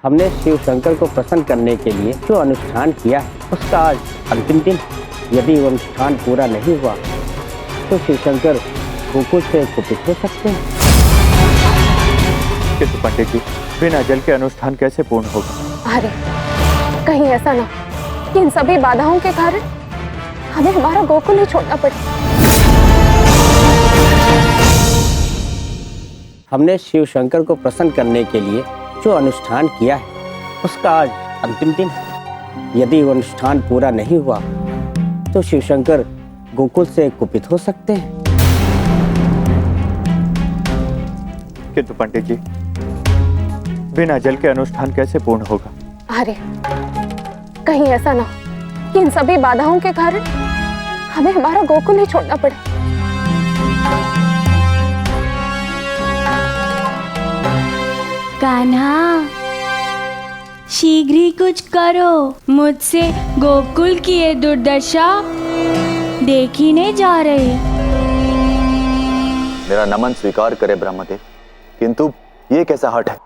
हमने शिव शंकर को प्रसन्न करने के लिए जो अनुष्ठान किया है उसका आज अंतिम दिन। यदि वो अनुष्ठान पूरा नहीं हुआ तो शिव शंकर गोकुल से कुपित हो सकते हैं। किंतु पंडित जी, बिना जल के अनुष्ठान कैसे पूर्ण होगा? अरे कहीं ऐसा ना कि इन सभी बाधाओं के कारण हमें हमारा गोकुल ही छोड़ना पड़े। हमने शिव शंकर को प्रसन्न करने के लिए जो अनुष्ठान किया है उसका आज अंतिम दिन है। यदि वो अनुष्ठान पूरा नहीं हुआ तो शिव शंकर गोकुल से कुपित हो सकते हैं। किंतु पंडित जी, बिना जल के अनुष्ठान कैसे पूर्ण होगा? अरे कहीं ऐसा ना कि इन सभी बाधाओं के कारण हमें हमारा गोकुल ही छोड़ना पड़े। कान्हा, शीघ्र ही कुछ करो, मुझसे गोकुल की ये दुर्दशा देखी नहीं जा रही। मेरा नमन स्वीकार करे ब्रह्मदेव, किंतु ये कैसा हठ है?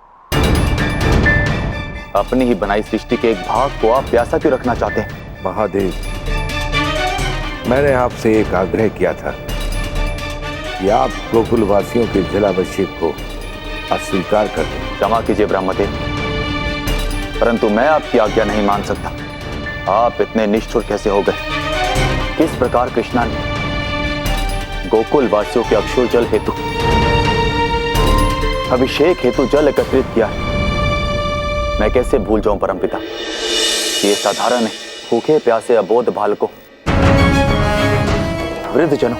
अपनी ही बनाई सृष्टि के एक भाग को आप प्यासा क्यों रखना चाहते हैं? महादेव, मैंने आपसे एक आग्रह किया था कि आप गोकुल वासियों के जलाभिषेक को अस्वीकार कर दें। क्षमा कीजिए ब्रह्मदेव, परंतु मैं आपकी आज्ञा नहीं मान सकता। आप इतने निष्ठुर कैसे हो गए? किस प्रकार कृष्णा ने गोकुल वासियों के अक्षुर जल हेतु, अभिषेक हेतु जल एकत्रित किया है, मैं कैसे भूल जाऊं परमपिता? ये साधारण है, भूखे प्यासे अबोध बालकों, वृद्ध जनों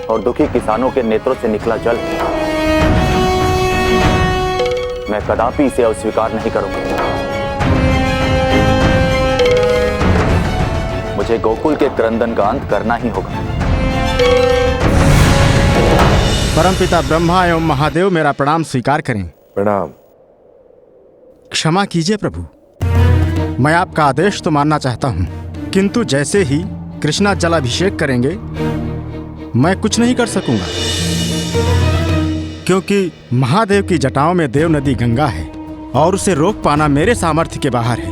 और दुखी किसानों के नेत्रों से निकला जल मैं कदापि इसे अस्वीकार नहीं करूंगा। मुझे गोकुल के क्रंदन का अंत करना ही होगा। परमपिता ब्रह्मा एवं महादेव मेरा प्रणाम स्वीकार करें। प्रणाम। क्षमा कीजिए प्रभु, मैं आपका आदेश तो मानना चाहता हूँ, किंतु जैसे ही कृष्णा जलाभिषेक करेंगे मैं कुछ नहीं कर सकूंगा, क्योंकि महादेव की जटाओं में देव नदी गंगा है और उसे रोक पाना मेरे सामर्थ्य के बाहर है।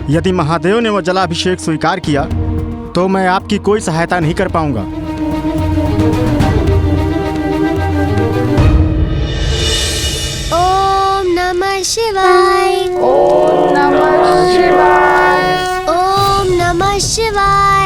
यदि महादेव ने वो जलाभिषेक स्वीकार किया तो मैं आपकी कोई सहायता नहीं कर पाऊंगा। ओम नमः शिवाय। ओम नमः शिवाय। ओम नमः शिवाय।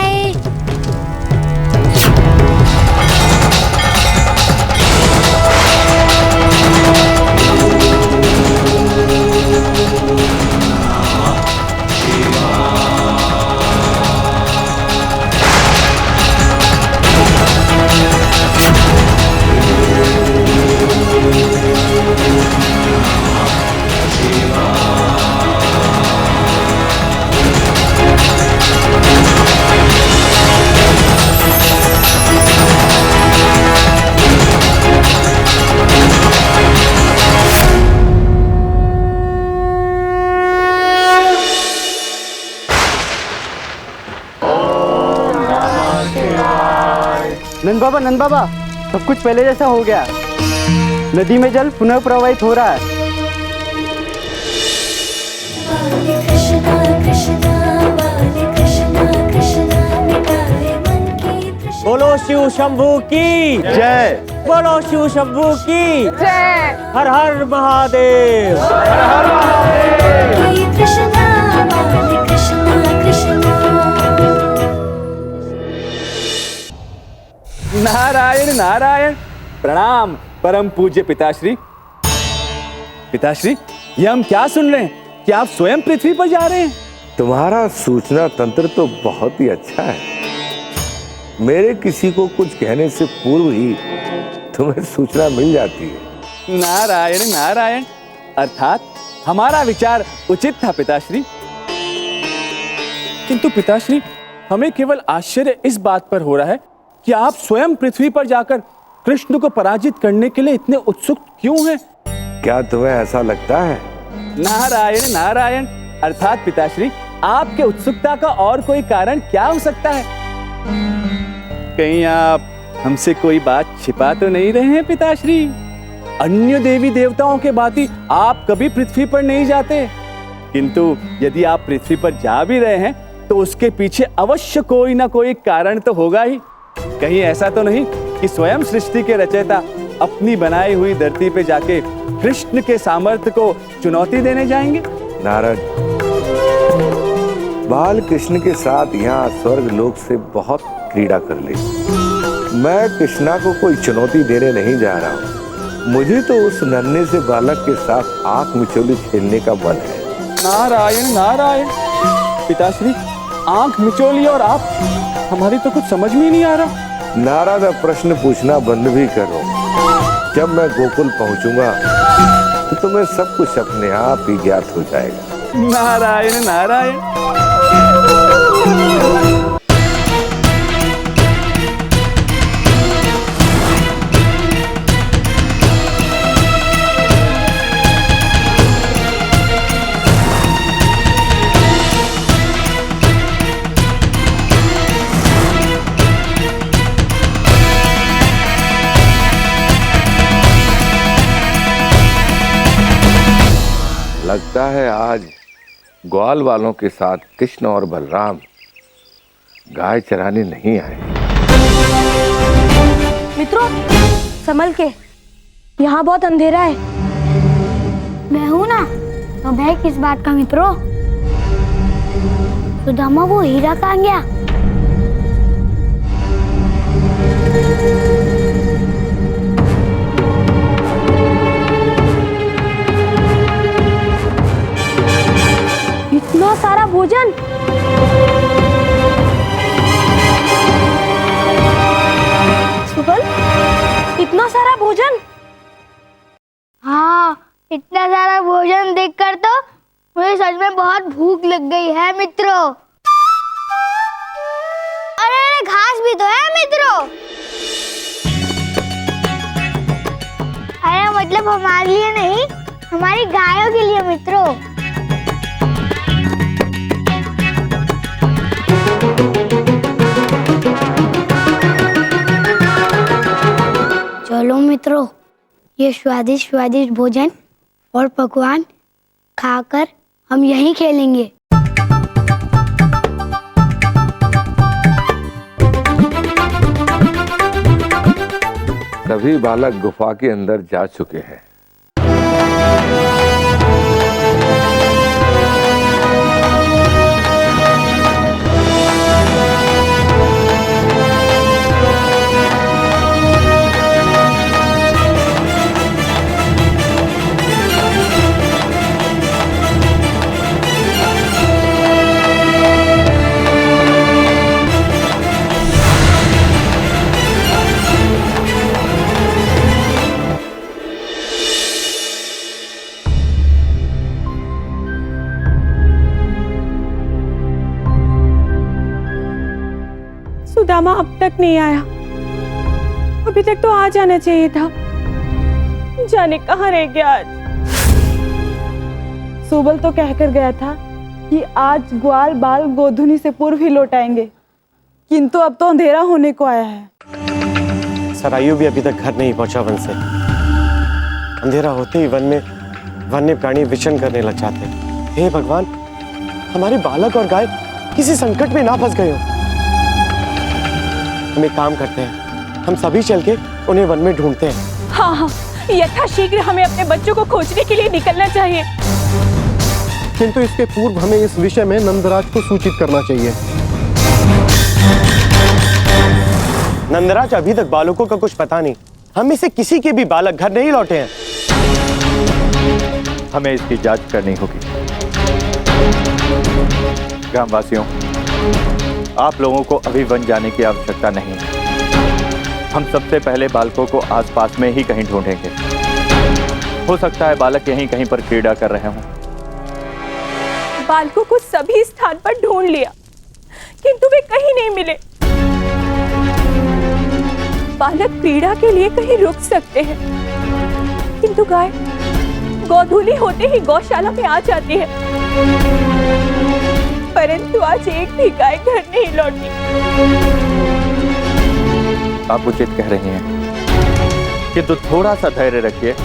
नंद बाबा, सब कुछ पहले जैसा हो गया। नदी में जल पुनः प्रवाहित हो रहा है। बोलो शिव शंभू की जय। बोलो शिव शंभू की जय। हर हर महादेव। हर हर महादेव। नारायण नारायण। प्रणाम परम पूज्य पिताश्री। पिताश्री, ये हम क्या सुन रहे हैं कि आप स्वयं पृथ्वी पर जा रहे हैं? तुम्हारा सूचना तंत्र तो बहुत ही अच्छा है। मेरे किसी को कुछ कहने से पूर्व ही तुम्हें सूचना मिल जाती है। नारायण नारायण, अर्थात हमारा विचार उचित था पिताश्री। किंतु पिताश्री, हमें केवल आश्चर्य इस बात पर हो रहा है कि आप स्वयं पृथ्वी पर जाकर कृष्ण को पराजित करने के लिए इतने उत्सुक क्यों हैं? क्या तुम्हें ऐसा लगता है? नारायण नारायण, अर्थात पिताश्री, आपके उत्सुकता का और कोई कारण क्या हो सकता है? कहीं आप हमसे कोई बात छिपा तो नहीं रहे हैं पिताश्री? अन्य देवी देवताओं के भांति आप कभी पृथ्वी पर नहीं जाते, किंतु यदि आप पृथ्वी पर जा भी रहे हैं तो उसके पीछे अवश्य कोई ना कोई कारण तो होगा ही। कहीं ऐसा तो नहीं कि स्वयं सृष्टि के रचयिता अपनी बनाई हुई धरती पे जाके कृष्ण के सामर्थ्य को चुनौती देने जाएंगे? नारद, बाल कृष्ण के साथ यहाँ स्वर्ग लोक से बहुत क्रीड़ा कर ली। मैं कृष्णा को कोई चुनौती देने नहीं जा रहा हूँ। मुझे तो उस नन्हे से बालक के साथ आंख मिचोली खेलने का मन है। नारायण नारायण, पिताश्री, आंख मिचोली और आप, हमारी तो कुछ समझ में ही नहीं आ रहा। नारद, अब प्रश्न पूछना बंद भी करो। जब मैं गोकुल पहुंचूंगा तो तुम्हें सब कुछ अपने आप ही ज्ञात हो जाएगा। नारायण नारायण। लगता है आज ग्वाल वालों के साथ कृष्ण और बलराम गाय चराने नहीं आए। मित्रों, संभल के, यहाँ बहुत अंधेरा है। मैं हूँ ना, तो भय किस बात का मित्रों? सुदामा, वो हीरा कहाँ गया? इतना सारा भोजन! सुबल, इतना सारा भोजन! हाँ, इतना सारा भोजन देखकर तो मुझे सच में बहुत भूख लग गई है मित्रों। अरे घास भी तो है मित्रों। अरे मतलब हमारे लिए नहीं, हमारी गायों के लिए मित्रों। चलो मित्रों, ये स्वादिष्ट स्वादिष्ट भोजन और पकवान खाकर हम यहीं खेलेंगे। सभी बालक गुफा के अंदर जा चुके हैं। सुदामा अब तक नहीं आया। अभी तक तो आ जाना चाहिए था। जाने कहाँ रह गया आज। सुबल तो कहकर गया था कि आज ग्वाल बाल गोधुनी से पूर्व ही लौट आएंगे, किंतु अब तो अंधेरा होने को आया है। सरायु भी अभी तक घर नहीं पहुंचा वन से। अंधेरा होते ही वन में वन्य प्राणी विचरण करने लग जाते हैं। हे भगवान, हमारे बालक और गाय किसी संकट में ना फंस गए हो। हम एक काम करते हैं, हम सभी चल के उन्हें वन में ढूंढते हैं। हाँ हाँ, यथाशीघ्र हमें अपने बच्चों को खोजने के लिए निकलना चाहिए। किंतु इसके पूर्व हमें इस विषय में नंदराज को सूचित करना चाहिए। नंदराज, अभी तक बालकों का कुछ पता नहीं। हम में से किसी के भी बालक घर नहीं लौटे हैं। हमें इसकी जांच करनी होगी। ग्रामवासियों, आप लोगों को अभी वन जाने की आवश्यकता नहीं है। हम सबसे पहले बालकों को आसपास में ही कहीं ढूंढेंगे। हो सकता है बालक यहीं कहीं पर क्रीड़ा कर रहे हों। बालकों को सभी स्थान पर ढूंढ लिया, किंतु वे कहीं नहीं मिले। बालक क्रीड़ा के लिए कहीं रुक सकते हैं, किंतु गाय गोधूली होते ही गौशाला में आ जाती है। परंतु आज एक भी गाय घर नहीं लौटी। आप उचित कह रही हैं। किंतु थोड़ा सा धैर्य रखिए,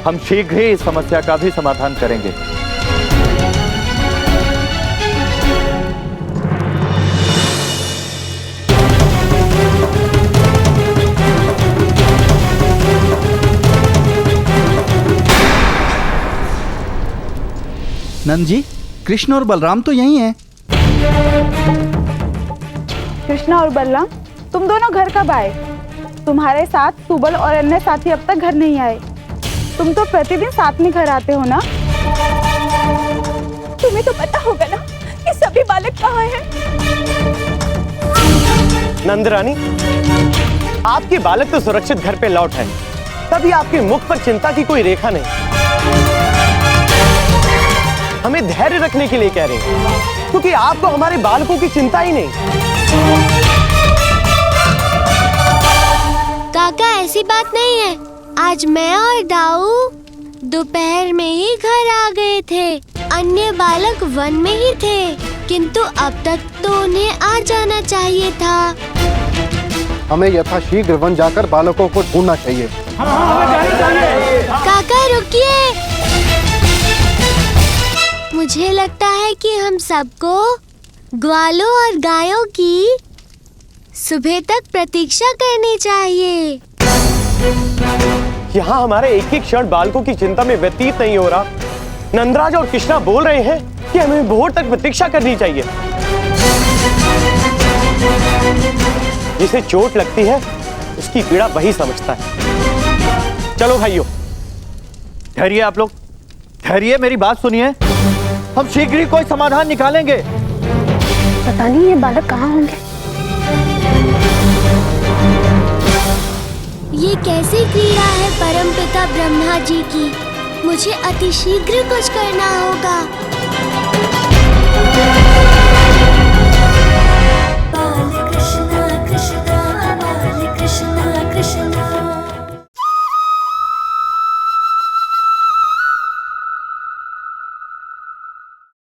हम शीघ्र ही इस समस्या का भी समाधान करेंगे। नंद जी, कृष्ण और बलराम तो यही हैं। कृष्णा और बलराम, तुम दोनों घर कब आए? तुम्हारे साथ सुबल और अन्य साथी अब तक घर नहीं आए। तुम तो प्रतिदिन साथ में घर आते हो ना? तुम्हें तो पता होगा ना कि सभी बालक कहाँ हैं? नंदरानी, आपके बालक तो सुरक्षित घर पे लौट है, तभी आपके मुख पर चिंता की कोई रेखा नहीं। हमें धैर्य रखने के लिए कह रहे हैं, क्योंकि आपको हमारे बालकों की चिंता ही नहीं। काका, ऐसी बात नहीं है। आज मैं और दाऊ दोपहर में ही घर आ गए थे। अन्य बालक वन में ही थे, किंतु अब तक तो उन्हें आ जाना चाहिए था। हमें यथाशीघ्र वन जाकर बालकों को ढूंढना चाहिए। काका रुकिए, मुझे लगता है कि हम सबको ग्वालों और गायों की सुबह तक प्रतीक्षा करनी चाहिए। यहाँ हमारे एक एक क्षण बालकों की चिंता में व्यतीत नहीं हो रहा। नंदराज और कृष्णा बोल रहे हैं कि हमें भोर तक प्रतीक्षा करनी चाहिए। जिसे चोट लगती है उसकी पीड़ा वही समझता है। चलो भाइयों, ठहरिए आप लोग, ठहरिए, मेरी बात सुनिए। हम शीघ्र ही कोई समाधान निकालेंगे। पता नहीं ये बालक कहाँ होंगे। ये कैसी क्रीड़ा है परमपिता ब्रह्मा जी की। मुझे अतिशीघ्र कुछ करना होगा।